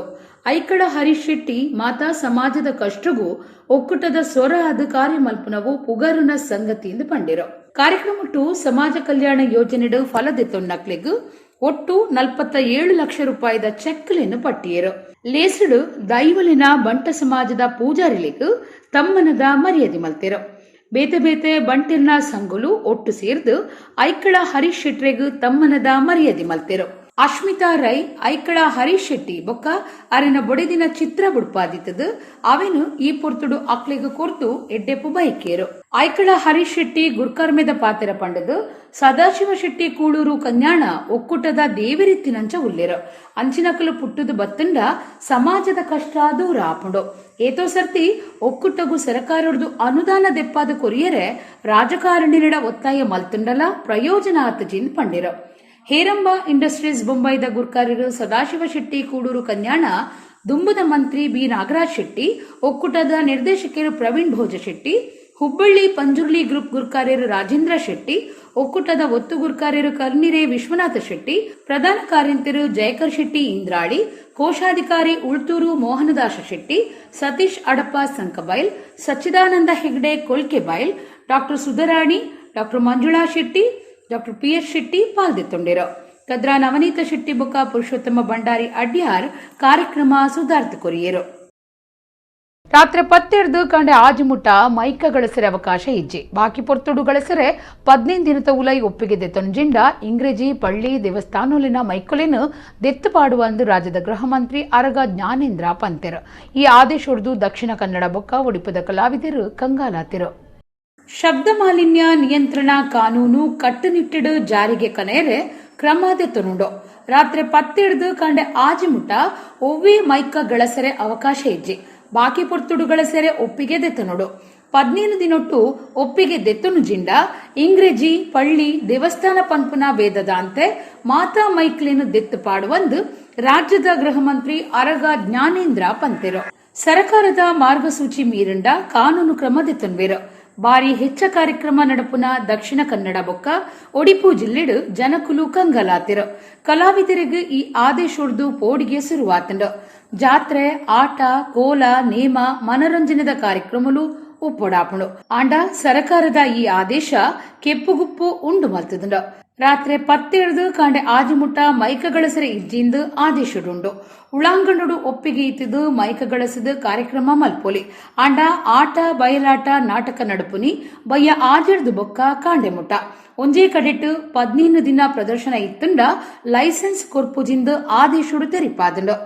ಐಕಳ ಹರೀಶ್ ಶೆಟ್ಟಿ ಮಾತಾ ಸಮಾಜದ ಕಷ್ಟಗೂ ಒಕ್ಕೂಟದ ಸ್ವರ ಆದ ಕಾರ್ಯಮಲ್ಪನವು ಪುಗರುನ ಸಂಗತಿಯಿಂದ ಪಂಡಿರು. ಕಾರ್ಯಕ್ರಮಟ್ಟು ಸಮಾಜ ಕಲ್ಯಾಣ ಯೋಜನೆಡು ಫಲದೆತ್ತೊನ್ನಕ್ಲೆಗೂ ಒಟ್ಟು 47 ಲಕ್ಷ ರೂಪಾಯಿದ ಚೆಕ್ಲೆನ್ನು ಪಟ್ಟಿಯರು. ಲೇಸಡು ದೈವಲಿನ ಬಂಟ ಸಮಾಜದ ಪೂಜಾರಿಲಿಗೂ ತಮ್ಮನದ ಮರ್ಯಾದೆ ಮಲ್ತಿರು. ಬೇತೆ ಬೇತೆ ಬಂಟೆರ್ನ ಸಂಗುಲು ಒಟ್ಟು ಸೇರ್ದು ಐಕಳ ಹರೀಶ್ ಶೆಟ್ರೆಗೂ ತಮ್ಮನದ ಮರ್ಯಾದೆ ಮಲ್ತಿರು. ಅಶ್ಮಿತಾ ರೈ ಐಕಳ ಹರೀಶ್ ಶೆಟ್ಟಿ ಬೊಕ್ಕ ಅರಿನ ಬೊಡೆದಿನ ಚಿತ್ರ ಬುಡ್ಪಾದಿತ್ತದು ಅವೇನು ಈ ಪೊರ್ತುಡು ಅಕ್ಲೆಗೂ ಕೊರ್ತು ಎಡ್ಡೆಪ್ಪು ಬೈಕೇರು. ಐಕಳ ಹರೀಶ್ ಶೆಟ್ಟಿ ಗುರ್ಕರ್ಮೆದ ಪಾತೆರ ಪಂಡದು ಸದಾಶಿವ ಶೆಟ್ಟಿ ಕೂಳೂರು ಕನ್ಯಾಣ ಒಕ್ಕೂಟದ ದೇವಿರಿತ್ತಿನಂಚ ಉಲ್ಲೇರು. ಅಂಚಿನಕಲು ಪುಟ್ಟದು ಬತ್ತಂಡ ಸಮಾಜದ ಕಷ್ಟ ದೂರ ಆಪುಂಡು. ಏತೋ ಸರ್ತಿ ಒಕ್ಕೂಟಗೂ ಸರಕಾರದ್ದು ಅನುದಾನ ದೆಪ್ಪಾದ ಕೊರಿಯರೆ ರಾಜಕಾರಣಿಗಳ ಒತ್ತಾಯ ಮಲ್ತುಂಡಲ ಪ್ರಯೋಜನ ಆತಜಿಂದ ಪಂಡಿರು. ಹೇರಂಬ ಇಂಡಸ್ಟ್ರೀಸ್ ಬೊಂಬೈದ ಗುರ್ಕಾರ್ಯರು ಸದಾಶಿವ ಶೆಟ್ಟಿ ಕೂಡೂರು ಕನ್ಯಾಣ ದುಂಬದ ಮಂತ್ರಿ ಬಿ ನಾಗರಾಜ್ ಶೆಟ್ಟಿ, ಒಕ್ಕೂಟದ ನಿರ್ದೇಶಕರು ಪ್ರವೀಣ್ ಭೋಜ ಶೆಟ್ಟಿ, ಹುಬ್ಬಳ್ಳಿ ಪಂಜುರ್ಲಿ ಗ್ರೂಪ್ ಗುರ್ಕಾರ್ಯರು ರಾಜೇಂದ್ರ ಶೆಟ್ಟಿ, ಒಕ್ಕೂಟದ ಒತ್ತು ಗುರ್ಕಾರ್ಯರು ಕರ್ನಿರೆ ವಿಶ್ವನಾಥ ಶೆಟ್ಟಿ, ಪ್ರಧಾನ ಕಾರ್ಯಂತರು ಜಯಕರ್ ಶೆಟ್ಟಿ ಇಂದ್ರಾಳಿ, ಕೋಶಾಧಿಕಾರಿ Ulthur Mohanadasa Shetty, Satish Adappa Sankabail, Sachidananda Hegde Kolkebail, doctor Sudharani, doctor Manjula Shetty, doctor PS Shetty ಪಾಲ್ದೆತ್ತೊಂಡಿರು. ಕದ್ರಾ ನವನೀತ ಶೆಟ್ಟಿ ಬೊಕ್ಕ ಪುರುಷೋತ್ತಮ ಭಂಡಾರಿ ಅಡ್ಯಾರ್ ಕಾರ್ಯಕ್ರಮ ಸುಧಾರ್ಥ ಕೊರಿಯರು. ರಾತ್ರಿ 12 ಕಂಡೆ ಆಜುಮುಟ್ಟ ಮೈಕ ಗಳಸರೆ ಅವಕಾಶ ಇಜ್ಜಿ ಬಾಕಿ ಪೊರ್ತುಡು ಗಳಸರೆ 15 ದಿನದ ಉಲೈ ಒಪ್ಪಿಗೆ ದೆತ್ತೊಂಜಿಂಡ ಇಂಗ್ರೇಜಿ ಪಳ್ಳಿ ದೇವಸ್ಥಾನೋಲಿನ ಮೈಕೊಲೆನು ದೆತ್ತು ಪಾಡುವಂದು ರಾಜ್ಯದ ಗೃಹ ಮಂತ್ರಿ ಅರಗ ಜ್ಞಾನೇಂದ್ರ ಪಂತೆರ್. ಈ ಆದೇಶ ಹೊಡೆದು ದಕ್ಷಿಣ ಕನ್ನಡ ಬೊಕ್ಕ ಉಡುಪದ ಕಲಾವಿದರು ಕಂಗಾಲಾತಿರು. ಶಬ್ದ ಮಾಲಿನ್ಯ ನಿಯಂತ್ರಣ ಕಾನೂನು ಕಟ್ಟುನಿಟ್ಟಿಡು ಜಾರಿಗೆ ಕನೆಯರೆ ಕ್ರಮದೆತ್ತನುಂಡು. ರಾತ್ರಿ 12 ಕಂಡೆ ಆಜಿಮುಟ ಒವ್ವೆ ಮೈಕ ಗಳಸರೆ ಅವಕಾಶ ಇಜ್ಜಿ ಬಾಕಿ ಪೊರ್ತುಡು ಗಳಸರೆ ಒಪ್ಪಿಗೆ ದೆತ್ತನುಡು. 15 ದಿನೊಟ್ಟು ಒಪ್ಪಿಗೆ ದೆತ್ತನು ಜಿಂಡ ಇಂಗ್ರೇಜಿ ಪಳ್ಳಿ ದೇವಸ್ಥಾನ ಪನ್ಪುನ ಬೇದದ ಅಂತೆ ಮಾತಾ ಮೈಕ್ಲೇನು ದೆತ್ತು ಪಾಡುವಂದು ರಾಜ್ಯದ ಗೃಹ ಮಂತ್ರಿ ಅರಗ ಜ್ಞಾನೇಂದ್ರ ಪಂತೆರು. ಸರ್ಕಾರದ ಮಾರ್ಗಸೂಚಿ ಮೀರಿಂಡ ಕಾನೂನು ಕ್ರಮ ದೆತ್ತನ್ವೇರು. ಬಾರಿ ಹೆಚ್ಚ ಕಾರ್ಯಕ್ರಮ ನಡಪುನ ದಕ್ಷಿಣ ಕನ್ನಡ ಬೊಕ್ಕ ಒಡಿಪು ಜಿಲ್ಲೆಡು ಜನಕುಲು ಕಂಗಲಾತಿರು. ಕಲಾವಿದರಿಗೆ ಈ ಆದೇಶ ಹೊಡೆದು ಪೋಡಿಗೆ ಶುರುವಾತಂಡು. ಜಾತ್ರೆ ಆಟ ಕೋಲ ನೇಮ ಮನರಂಜನೆದ ಕಾರ್ಯಕ್ರಮಲು ಉಪ್ಪೊಡಾಪುಂಡು. ಆಂಡ ಸರಕಾರದ ಈ ಆದೇಶ ಕೆಪ್ಪುಗುಪ್ಪು ಉಂಡು ಮಲ್ತದುಂಡು. ರಾತ್ರಿ 12 ಕಾಂಡೆ ಆಜಿಮುಟ್ಟ ಮೈಕ ಗಳಸರೆ ಇಜ್ಜಿಂದು ಆದೇಶಡುಂಡು. ಉಳಾಂಗಣಡು ಒಪ್ಪಿಗೆ ಇತ್ತಿದು ಮೈಕ ಗಳಸದ ಕಾರ್ಯಕ್ರಮ ಮಲ್ಪೊಲಿ. ಆಂಡ ಆಟ ಬಯಲಾಟ ನಾಟಕ ನಡುಪುನಿ ಬಯ್ಯ ಆಜಿಡ್ದು ಬೊಕ್ಕ ಕಾಂಡೆ ಮುಟ್ಟ ಒಂಜೇ ಕಡೆಟ್ಟು 15 ದಿನ ಪ್ರದರ್ಶನ ಇತ್ತುಂಡ ಲೈಸೆನ್ಸ್ ಕೊರ್ಪುಜಿಂದು ಆದೇಶಡು ತೆರಿಪಾದುಂಡು.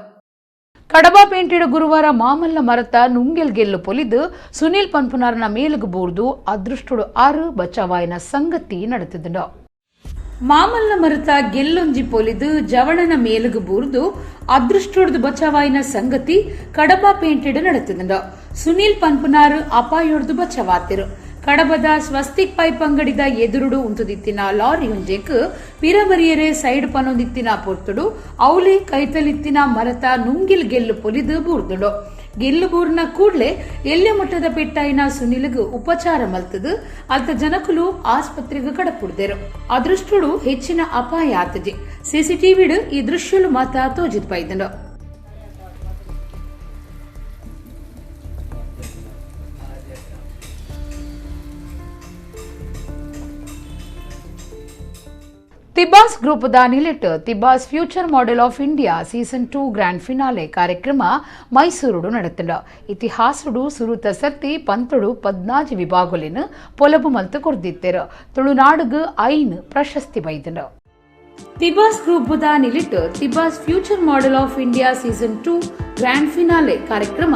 ಕಡಬ ಪೇಂಟಿಡು ಗುರುವಾರ ಮಾಮಲ್ಲ ಮರತ ನುಂಗೆಲ್ ಗೆಲ್ಲು ಪೊಲಿದು ಸುನೀಲ್ ಪನ್ಪುನಾರ್ನ ಮೇಲುಗು ಬೂರ್ದು ಅದೃಷ್ಟುಡು 6 ಬಚಾವಾಯಿನ ಸಂಗತಿ ನಡೆತಿದ್ದು. ಮಾಮಲ್ಲ ಮರತ ಗೆಲ್ಲೊಂಜಿ ಪೊಲಿದು ಜವಣನ ಮೇಲುಗು ಬೂರ್ದು ಅದೃಷ್ಟುಡ್ದು ಬಚಾವಾಯಿನ ಸಂಗತಿ ಕಡಬ ಪೇಂಟಿಡು ನಡೆತಿದ್ದು. ಸುನೀಲ್ ಪನ್ಪುನಾರ್ ಅಪಾಯೊಡ್ದು ಬಚಾವಾತಿರು. ಕಡಬದ ಸ್ವಸ್ತಿಕ್ ಪೈಪ್ ಅಂಗಡಿದ ಎದುರುಡು ಉಂತುದಿತ್ತಿನ ಲಾರಿ ಹುಂಜೆಕ್ ಪಿರಬರಿಯರೆ ಸೈಡ್ ಪನೊಂದಿತ್ತಿನ ಪೊರ್ತುಡು ಅವಲೆ ಕೈತಲಿತ್ತಿನ ಮರತ ನುಂಗಿಲ್ ಗೆಲ್ಲು ಪೊಲಿದು ಬೂರ್ದುಡು. ಗೆಲ್ಲು ಬೂರ್ನ ಕೂಡ್ಲೆ ಎಲ್ಲೆ ಮಟ್ಟದ ಪೆಟ್ಟಾಯಿನ ಸುನಿಲ್ಗು ಉಪಚಾರ ಮಲ್ತದು ಅಲ್ತ ಜನಕುಲು ಆಸ್ಪತ್ರೆಗೆ ಕಡಪುಡ್ದೇರು. ಅದೃಷ್ಟುಡು ಹೆಚ್ಚಿನ ಅಪಾಯ ಆತಜಿ. ಸಿಸಿಟಿವಿಡು ಈ ದೃಶ್ಯಲು ಮಾತ ತೋಜಿದ್ ಪೈದನು. ತಿಬಾಸ್ ಗ್ರೂಪದ ನಿಲಿಟ್ Tibas future model of India season 2 grand finale ಕಾರ್ಯಕ್ರಮ ಮೈಸೂರುಡು ನಡೆತಿಂಡ. ಇತಿಹಾಸಡು ಸುರುತ ಸರ್ತಿ ಪಂತಡು 14 ವಿಭಾಗಲಿನ ಪೊಲಬು ಮಲ್ತು ಕೊರ್ದಿತ್ತೇರು. ತುಳುನಾಡುಗು 5 ಪ್ರಶಸ್ತಿ ಬೈದಿನ. ತಿಬಾಸ್ ಗ್ರೂಪದ ನಿಲಿಟ್ Tibas future model of India season 2 grand finale ಕಾರ್ಯಕ್ರಮ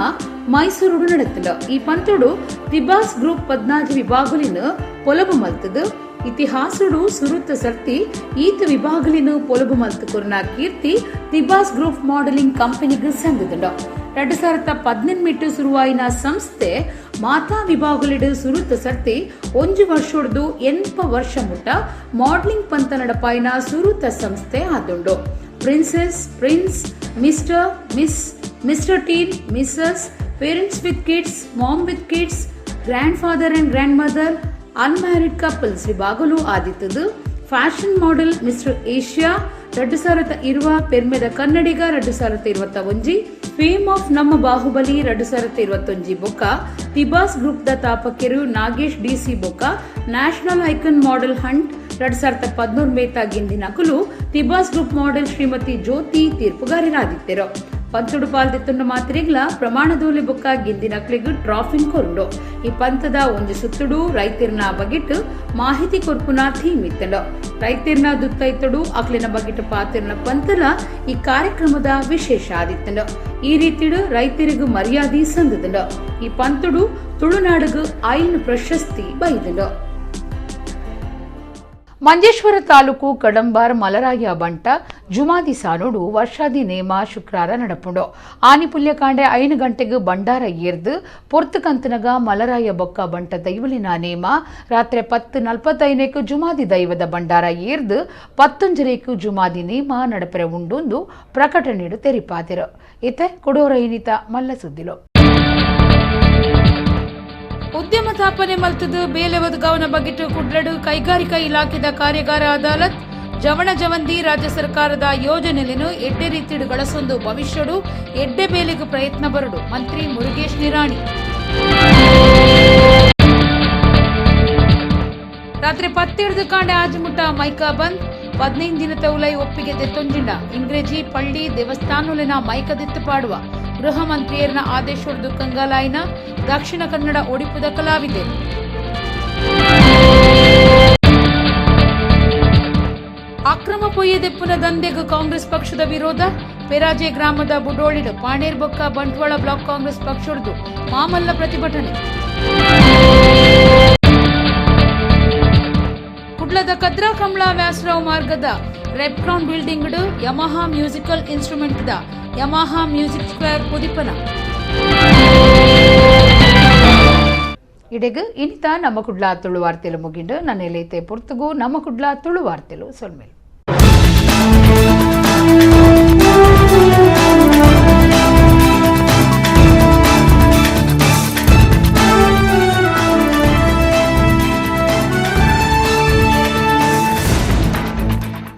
ಮೈಸೂರುಡು ನಡೆತಿಂಡ. ಈ ಪಂತಡು ತಿಬಾಸ್ ಗ್ರೂಪ್ 14 ವಿಭಾಗಲಿನ ಪೊಲಬು ಮಲ್ತದು. ಇತಿಹಾಸಡು ಸುರುತ್ತ ಸರ್ತಿ ಈತ ವಿಭಾಗಲಿನ ಪೊಲಬು ಮಲ್ತು ಕೊರ್ನ ಕೀರ್ತಿ ತಿಬಾಸ್ ಗ್ರೂಪ್ ಮಾಡೆಲಿಂಗ್ ಕಂಪನಿಗೆ ಸಂದಿದ್ದ. 2018 ಶುರುವಾಯಿನ ಸಂಸ್ಥೆ ಮಾತಾ ವಿಭಾಗಲಿಡು ಸುರುತ್ತ ಸರ್ತಿ 1 ವರ್ಷೊಡ್ದು 8 ವರ್ಷ ಮುಟ್ಟ ಮಾಡೆಲಿಂಗ್ ಪಂತ ನಡಪಾಯಿನ ಸುರುತ್ತ ಸಂಸ್ಥೆ ಆದುಂಡು. Princess, prince, mister, miss, mister teen, missus, parents with kids, mom with kids, grandfather and grandmother, unmarried couples ವಿಭಾಗಲು ಆದಿತ್ತದು. ಫ್ಯಾಷನ್ ಮಾಡೆಲ್ ಮಿಸ್ಟರ್ ಏಷ್ಯಾ 2020 ಪೆರ್ಮೆದ ಕನ್ನಡಿಗ 2021, ಫೇಮ್ ಆಫ್ ನಮ್ಮ ಬಾಹುಬಲಿ 2021 ಬೊಕ್ಕ ತಿಬಾಸ್ ಗ್ರೂಪ್ ದ ತಾಪಕೆರು ನಾಗೇಶ್ ಡಿಸಿ ಬೊಕ್ಕ ನ್ಯಾಷನಲ್ ಐಕನ್ ಮಾಡೆಲ್ ಹಂಟ್ 2013 ಮೇತ ಗಿಂದಿನಕುಲು ತಿಬಾಸ್ ಗ್ರೂಪ್ ಮಾಡೆಲ್ ಶ್ರೀಮತಿ ಜ್ಯೋತಿ ತೀರ್ಪುಗಾರರಾದಿತ್ತರು. ಪಂತುಡು ಪಾಲ್ದಿತ್ತುಂಡ ಮಾತ್ರಿಗ್ಲ ಪ್ರಮಾಣದೋಲೆ ಬೊಕ್ಕ ಗಿಂದಿನಕ್ಲಿಗು ಟ್ರಾಫಿನ್ ಕೊರುಂಡು. ಈ ಪಂತದ ಒಂಜಿ ಸುತ್ತುಡು ರೈತಿರ್ನ ಬಗೆಟ್ ಮಾಹಿತಿ ಕೊರ್ಪುನ ಥೀಮ್ ಇತ್ತಂಡು. ರೈತಿರ್ನ ದುತ್ತೈತಡು ಅಕ್ಲಿನ ಬಗೆಟ್ ಪಾತಿರ್ನ ಪಂತಲ ಈ ಕಾರ್ಯಕ್ರಮದ ವಿಶೇಷ ಆದಿತ್ತಂಡು. ಈ ರೀತಿಡು ರೈತರಿಗೂ ಮರ್ಯಾದಿ ಸಂದದಂಡು. ಈ ಪಂತುಡು ತುಳುನಾಡುಗು 5 ಪ್ರಶಸ್ತಿ ಬೈದಂಡು. ಮಂಜೇಶ್ವರ ತಾಲೂಕು ಕಡಂಬಾರ್ ಮಲರಾಯ ಬಂಟ ಜುಮಾದಿ ಸಾನುಡು ವರ್ಷಾದಿ ನೇಮ ಶುಕ್ರಾರ ನಡಪುಂಡು. ಆನಿಪುಲ್ಯ ಕಾಂಡೆ 5 ಗಂಟೆಗೆ ಬಂಡಾರ ಏರ್ದು ಪೊರ್ತು ಕಂತನಗ ಮಲರಾಯ ಬೊಕ್ಕ ಬಂಟ ದೈವಲಿನ ನೇಮ ರಾತ್ರಿ 10:45 ಜುಮಾದಿ ದೈವದ ಬಂಡಾರ ಏರ್ದು 11 ಜುಮಾದಿ ನೇಮ ನಡಪೆರೆ ಉಂಡೊಂದು ಪ್ರಕಟಣೆಡು ತೆರಿಪಾದಿರು. ಇತೆ ಕೊಡೋರೈನಿತ ಮಲ್ಲ ಸುದ್ದಿಲು. ಉದ್ಯಮ ಸ್ಥಾಪನೆ ಮಲ್ತದು ಬೇಲೆ ಒದಗಾವನ ಬಗೆಟ್ ಕುಡ್ಲಡು ಕೈಗಾರಿಕಾ ಇಲಾಖೆದ ಕಾರ್ಯಾಗಾರ ಅದಾಲತ್ ಜವಣ ಜವಂದಿ ರಾಜ್ಯ ಸರ್ಕಾರದ ಯೋಜನೆಲೆನು ಎಡ್ಡೆ ರೀತಿಡು ಗಳಸೊಂದು ಭವಿಷ್ಯಡು ಎಡ್ಡೆ ಬೇಲೆಗೂ ಪ್ರಯತ್ನ ಬರಡು ಮಂತ್ರಿ ಮುರುಗೇಶ್ ನಿರಾಣಿ. ರಾತ್ರಿ 10 ಕಾಂಡೆ ಆಜುಮುಟ್ಟ ಮೈಕಾ ಬಂದ್ 15 ದಿನ ತೌಲೈ ಒಪ್ಪಿಗೆ ತೆತ್ತೊಂಜಿಂಡ ಇಂಗ್ರೇಜಿ ಪಳ್ಳಿ ದೇವಸ್ಥಾನುಲಿನ ಮೈಕ ದಿತ್ತು ಪಾಡುವ ಗೃಹ ಮಂತ್ರಿಯರ್ನ ಆದೇಶೊಡ್ದು ಕಂಗಾಲಾಯಿನ ದಕ್ಷಿಣ ಕನ್ನಡ ಒಡಿಪುದ ಕಲಾವಿದೆ. ಅಕ್ರಮ ಪೊಯ್ಯದೆಪ್ಪುನ ದಂಧೆಗೂ ಕಾಂಗ್ರೆಸ್ ಪಕ್ಷದ ವಿರೋಧ. ಪೆರಾಜೆ ಗ್ರಾಮದ ಬುಡೋಳಿಡು ಪಾಣೇರ್ ಬೊಕ್ಕ ಬಂಟ್ವಾಳ ಬ್ಲಾಕ್ ಕಾಂಗ್ರೆಸ್ ಪಕ್ಷೊಡ್ದು ಮಾಮಲ್ಲ ಪ್ರತಿಭಟನೆ. ಕುಡ್ಲದ ಕದ್ರಾ ಕಮಲಾ ವ್ಯಾಸರಾವ್ ಮಾರ್ಗದ Repcon building Yamaha musical instrument ದ ಯಮಹಾ ಮ್ಯೂಸಿಕ್ ಸ್ಕ್ವೇರ್ ಪುದಿಪನ. ಇಡೆಗು ಇನಿತ ನಮ್ಮ ಕುಡ್ಲ ತುಳು ವಾರ್ತೆಲು ಮುಗಿಂಡು ನನ್ನ ಎಲೈತೆ ಪುರ್ತುಗು ನಮ್ಮ ಕುಡ್ಲ ತುಳು ವಾರ್ತೆಲು ಸೊಲ್ಮೇಲು.